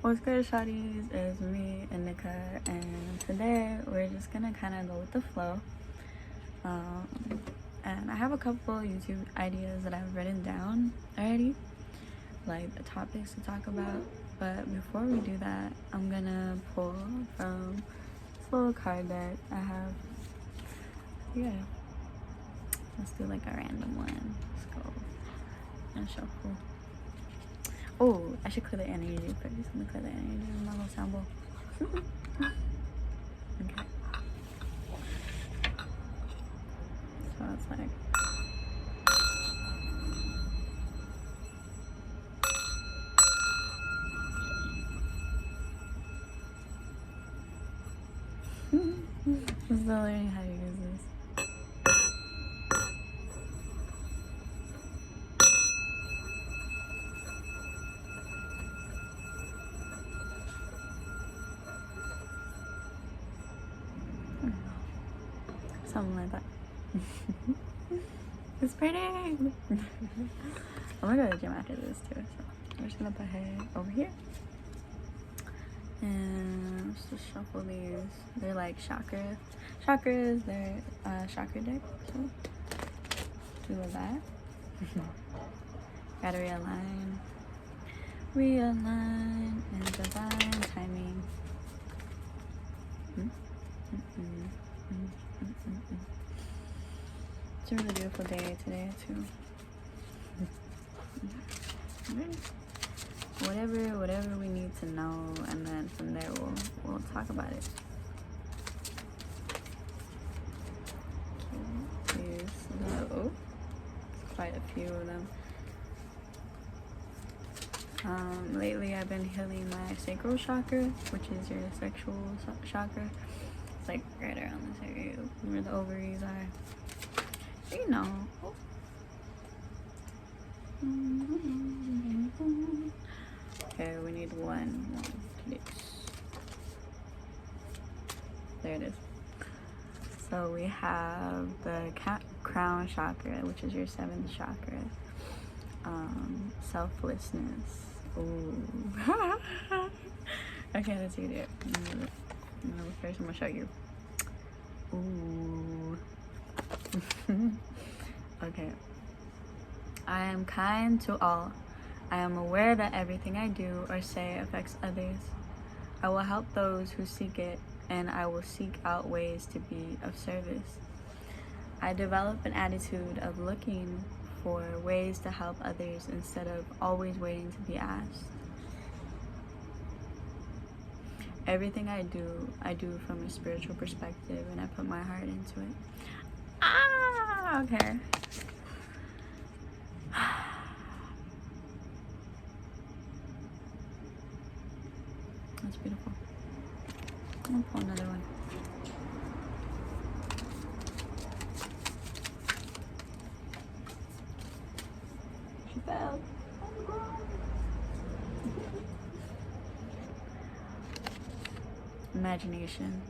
What's good, shawties? It's me and Nika, and today we're just gonna kind of go with the flow. And I have a couple YouTube ideas that I've written down already, like the topics to talk about. But before we do that, I'm gonna pull from this little card deck I have. Yeah, let's do like a random one. Let's go and shuffle. Oh, I should clear the energy first. I'm gonna clear the energy with my little sound bowl. Okay. So it's like. I'm still learning how to use this. Something like that. It's pretty. I'm gonna go to the gym after this too. So I'm just gonna put her over here. And let's just shuffle these. They're like chakras. They're chakra deck. So do that. Gotta realign in divine timing. It's a really beautiful day today too. Whatever we need to know, and then from there we'll talk about it. Oh, quite a few of them. Lately I've been healing my sacral chakra, which is your sexual chakra. It's like right around this area where the ovaries are. You know. Okay, we need one. There it is. So we have the crown chakra, which is your 7th chakra. Selflessness. Ooh. Okay, let's read it. First I'm gonna show you. Ooh. Okay. I am kind to all. I am aware that everything I do or say affects others. I will help those who seek it, and I will seek out ways to be of service. I develop an attitude of looking for ways to help others instead of always waiting to be asked. Everything I do from a spiritual perspective, and I put my heart into it. Okay. That's beautiful. I'm gonna pull another one. She fell. Imagination.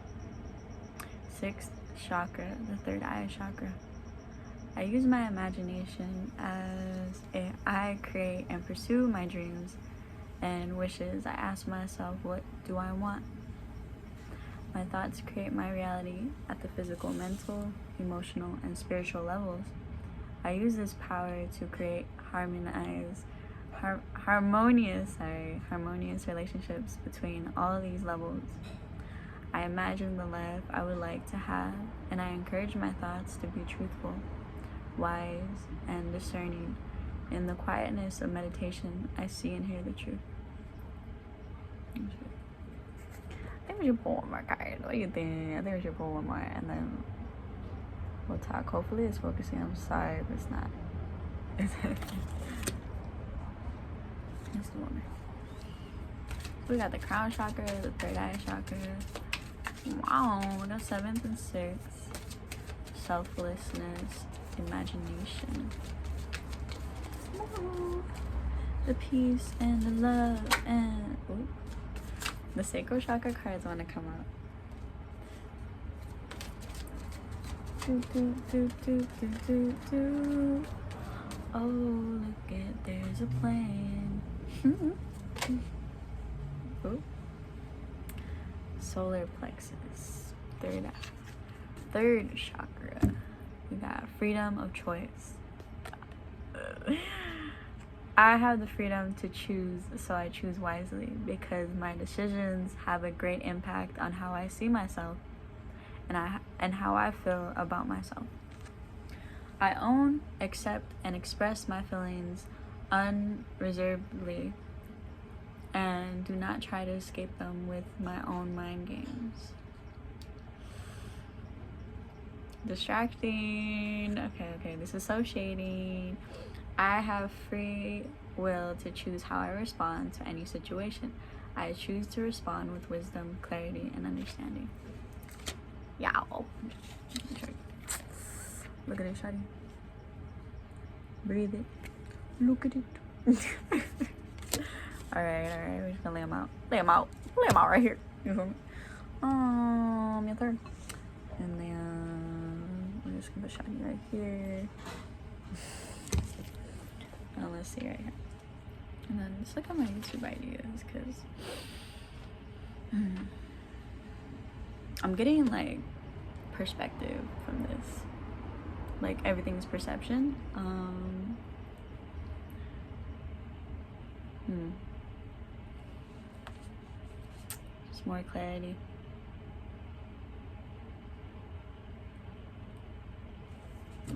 6th chakra, the 3rd eye chakra. I use my imagination as I create and pursue my dreams and wishes. I ask myself, what do I want? My thoughts create my reality at the physical, mental, emotional, and spiritual levels. I use this power to create harmonious relationships between all of these levels. I imagine the life I would like to have, and I encourage my thoughts to be truthful, wise, and discerning. In the quietness of meditation, I see and hear the truth. I think we should pull one more card. What do you think? I think we should pull one more, and then we'll talk. Hopefully it's focusing. I'm sorry if it's not. It's the one. We got the crown chakra, the 3rd eye chakra. Wow, the 7th and 6th. Selflessness, imagination. Ooh, the peace and the love and the sacral chakra cards want to come out. Oh, look at, there's a plane. Ooh. Solar plexus, third chakra. We got freedom of choice. I have the freedom to choose, so I choose wisely, because my decisions have a great impact on how I see myself and how I feel about myself. I own, accept, and express my feelings unreservedly, and do not try to escape them with my own mind games. Distracting. Okay, this is so shady. I have free will to choose how I respond to any situation. I choose to respond with wisdom, clarity, and understanding. Yow. Look at it, shawty. Breathe it. Look at it. Alright. We're just gonna lay them out. Lay them out right here. You feel me? Your third. And then we're just gonna put shiny right here. And let's see right here. And then just look at my YouTube ideas, because I'm getting like perspective from this. Like everything's perception. Just more clarity.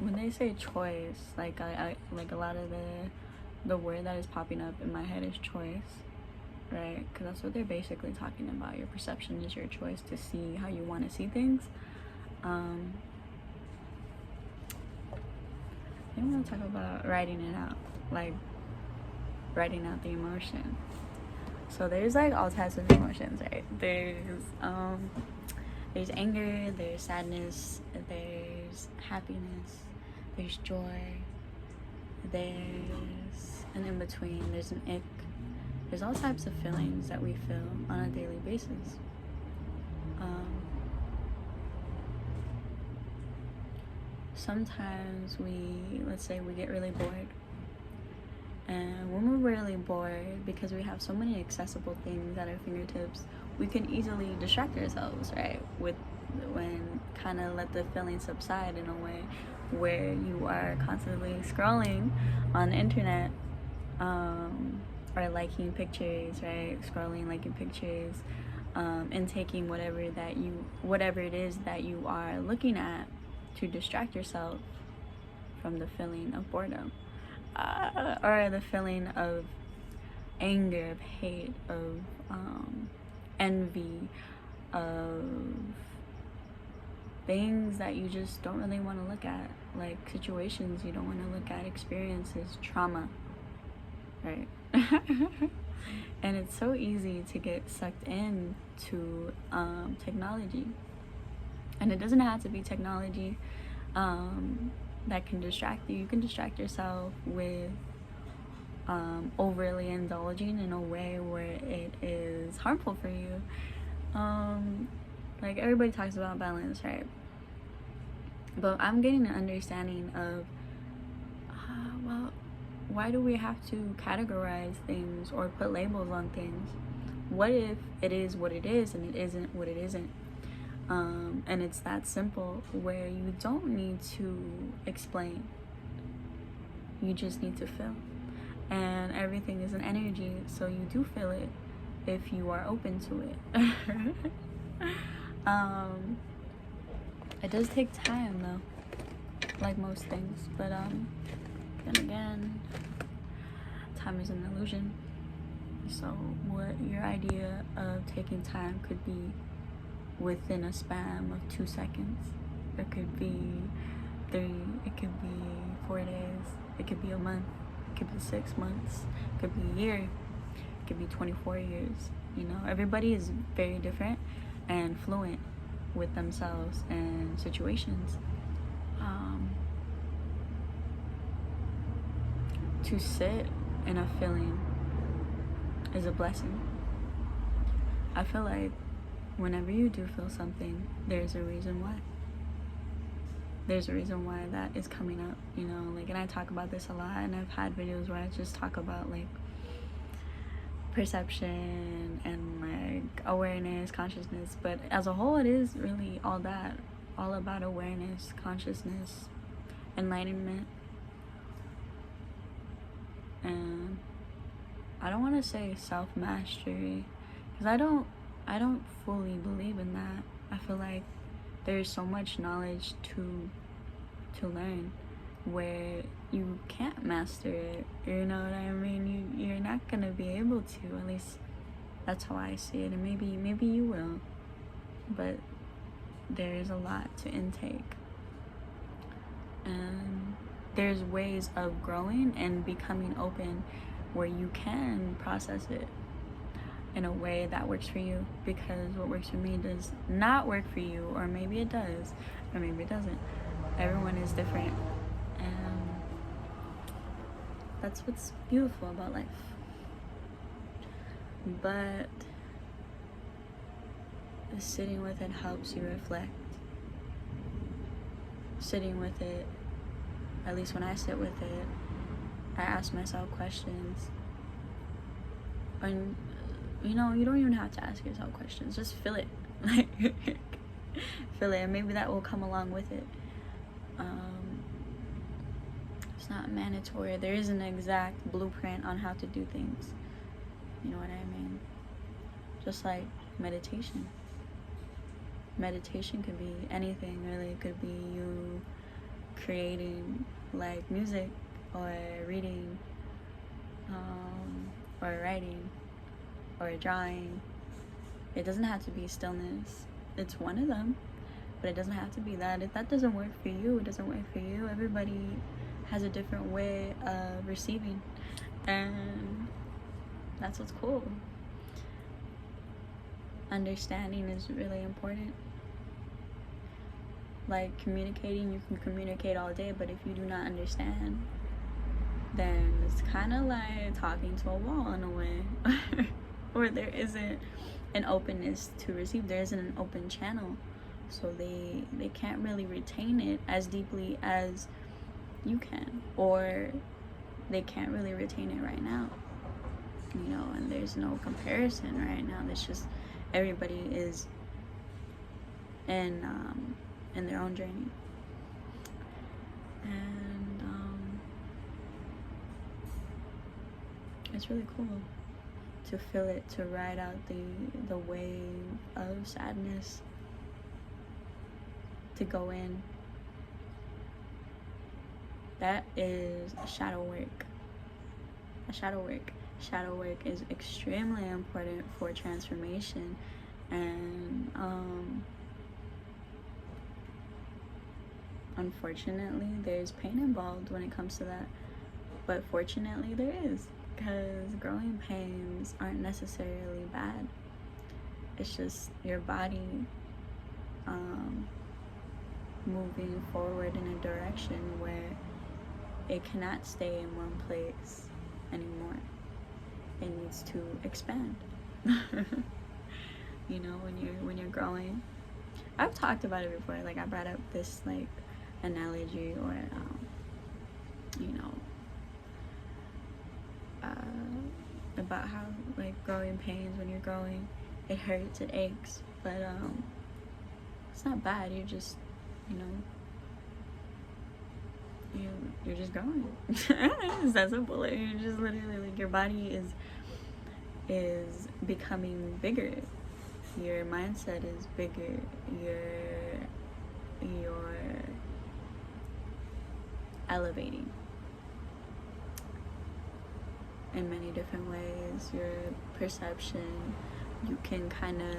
When they say choice, like I like a lot of the word that is popping up in my head is choice, right? Because that's what they're basically talking about. Your perception is your choice to see how you want to see things. I want to talk about writing it out, like writing out the emotion. So there's like all types of emotions, right? There's anger, there's sadness, there's happiness, there's joy, there's an in-between, there's an ick. There's all types of feelings that we feel on a daily basis. Sometimes let's say we get really bored. And when we're really bored, because we have so many accessible things at our fingertips, we can easily distract ourselves, right? When kind of let the feeling subside in a way where you are constantly scrolling on the internet, or liking pictures, right? Scrolling, liking pictures, and taking whatever it is that you are looking at to distract yourself from the feeling of boredom. Or the feeling of anger, of hate, of envy, of things that you just don't really want to look at, like situations you don't want to look at, experiences, trauma, right? And it's so easy to get sucked into technology, and it doesn't have to be technology that can distract you. You can distract yourself with overly indulging in a way where it is harmful for you. Like everybody talks about balance, right? But I'm getting an understanding of well, why do we have to categorize things or put labels on things? What if it is what it is and it isn't what it isn't? And it's that simple, where you don't need to explain. You just need to feel. And everything is an energy, so you do feel it if you are open to it. It does take time though, like most things, but then again, time is an illusion. So what your idea of taking time could be within a span of 2 seconds. It could be 3, it could be 4 days, it could be a month, it could be 6 months, it could be a year, it could be 24 years. You know, everybody is very different and fluent with themselves and situations. To sit in a feeling is a blessing. I feel like whenever you do feel something, there's a reason why. There's a reason why that is coming up, you know, like, and I talk about this a lot, and I've had videos where I just talk about like perception and awareness, consciousness, but as a whole it is really all that, all about awareness, consciousness, enlightenment. And I don't want to say self-mastery, because I don't fully believe in that. I feel like there's so much knowledge to learn where you can't master it, you know what I mean? You're not gonna be able to, at least that's how I see it, and maybe you will, but there is a lot to intake, and there's ways of growing and becoming open where you can process it in a way that works for you, because what works for me does not work for you, or maybe it does, or maybe it doesn't. Everyone is different, and that's what's beautiful about life. But sitting with it helps you reflect. Sitting with it, at least when I sit with it, I ask myself questions. And you know, you don't even have to ask yourself questions, just feel it. Like feel it, and maybe that will come along with it. It's not mandatory. There is an exact blueprint on how to do things, you know what I mean? Just like meditation could be anything really. It could be you creating like music, or reading, or writing, or drawing. It doesn't have to be stillness. It's one of them, but it doesn't have to be that. If that doesn't work for you, it doesn't work for you. Everybody has a different way of receiving, and that's what's cool. Understanding is really important. Like communicating, you can communicate all day, but if you do not understand, then it's kind of like talking to a wall in a way. Or there isn't an openness to receive. There isn't an open channel, so they can't really retain it as deeply as you can, or they can't really retain it right now, you know. And there's no comparison right now. There's just, everybody is in their own journey, and it's really cool to feel it, to ride out the wave of sadness, to go in. That is shadow work. Shadow work is extremely important for transformation, and unfortunately there's pain involved when it comes to that, but fortunately there is, because growing pains aren't necessarily bad. It's just your body moving forward in a direction where it cannot stay in one place anymore. It needs to expand. You know, when you're growing. I've talked about it before. Like I brought up this like analogy, or you know, about how like growing pains, when you're growing, it hurts, it aches, but it's not bad. You're just, you know, you're just growing. It's that simple. You're just literally like, your body is becoming bigger. Your mindset is bigger. You're elevating in many different ways. Your perception, you can kind of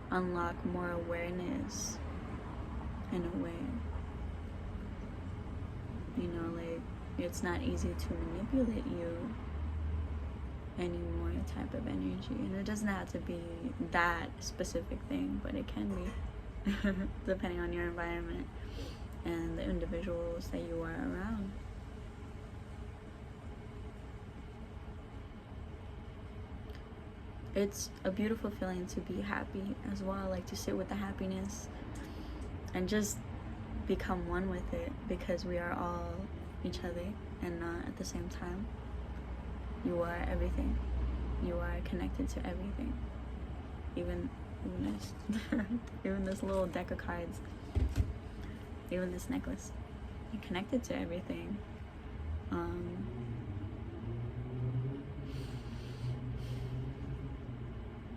unlock more awareness in a way. You know, like it's not easy to manipulate you anymore, type of energy. And it doesn't have to be that specific thing, but it can be depending on your environment and the individuals that you are around. It's a beautiful feeling to be happy as well, like to sit with the happiness and just become one with it, because we are all each other and not at the same time. You are everything. you are connected to everything. Even this even this little deck of cards, even this necklace. You're connected to everything.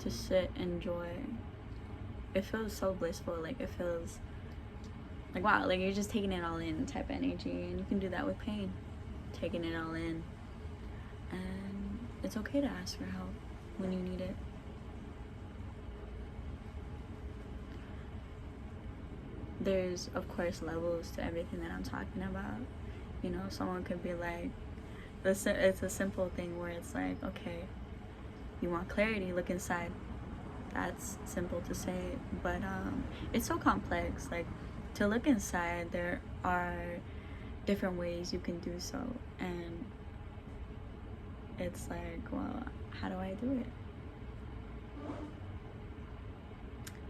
To sit, enjoy. It feels so blissful. Like, it feels like, wow, like you're just taking it all in type of energy. And you can do that with pain, taking it all in. And it's okay to ask for help when you need it. There's, of course, levels to everything that I'm talking about. You know, someone could be like, it's a simple thing where it's like, okay, you want clarity, look inside. That's simple to say, but it's so complex. Like, to look inside, there are different ways you can do so, and it's like, well, how do I do it?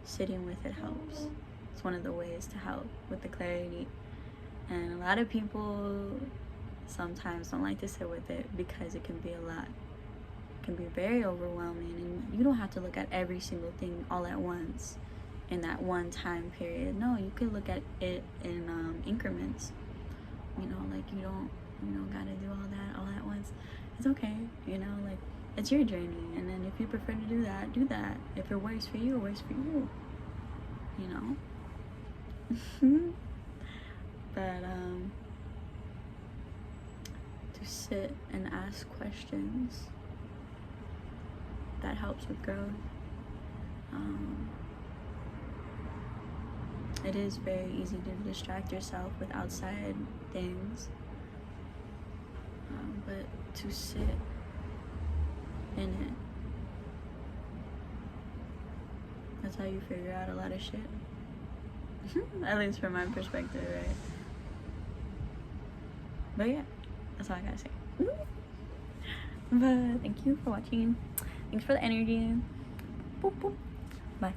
Sitting with it helps. It's one of the ways to help with the clarity. And a lot of people sometimes don't like to sit with it because it can be a lot. It can be very overwhelming, and you don't have to look at every single thing all at once in that one time period. No, you can look at it in increments. You know, like, you don't gotta do all that all at once. It's okay, you know, like, it's your journey, and then if you prefer to do that, do that. If it works for you, it works for you, you know. But to sit and ask questions, that helps with growth. It is very easy to distract yourself with outside things, but to sit in it, that's how you figure out a lot of shit. At least from my perspective, right? But yeah, that's all I gotta say. But thank you for watching. Thanks for the energy. Boop, boop. Bye.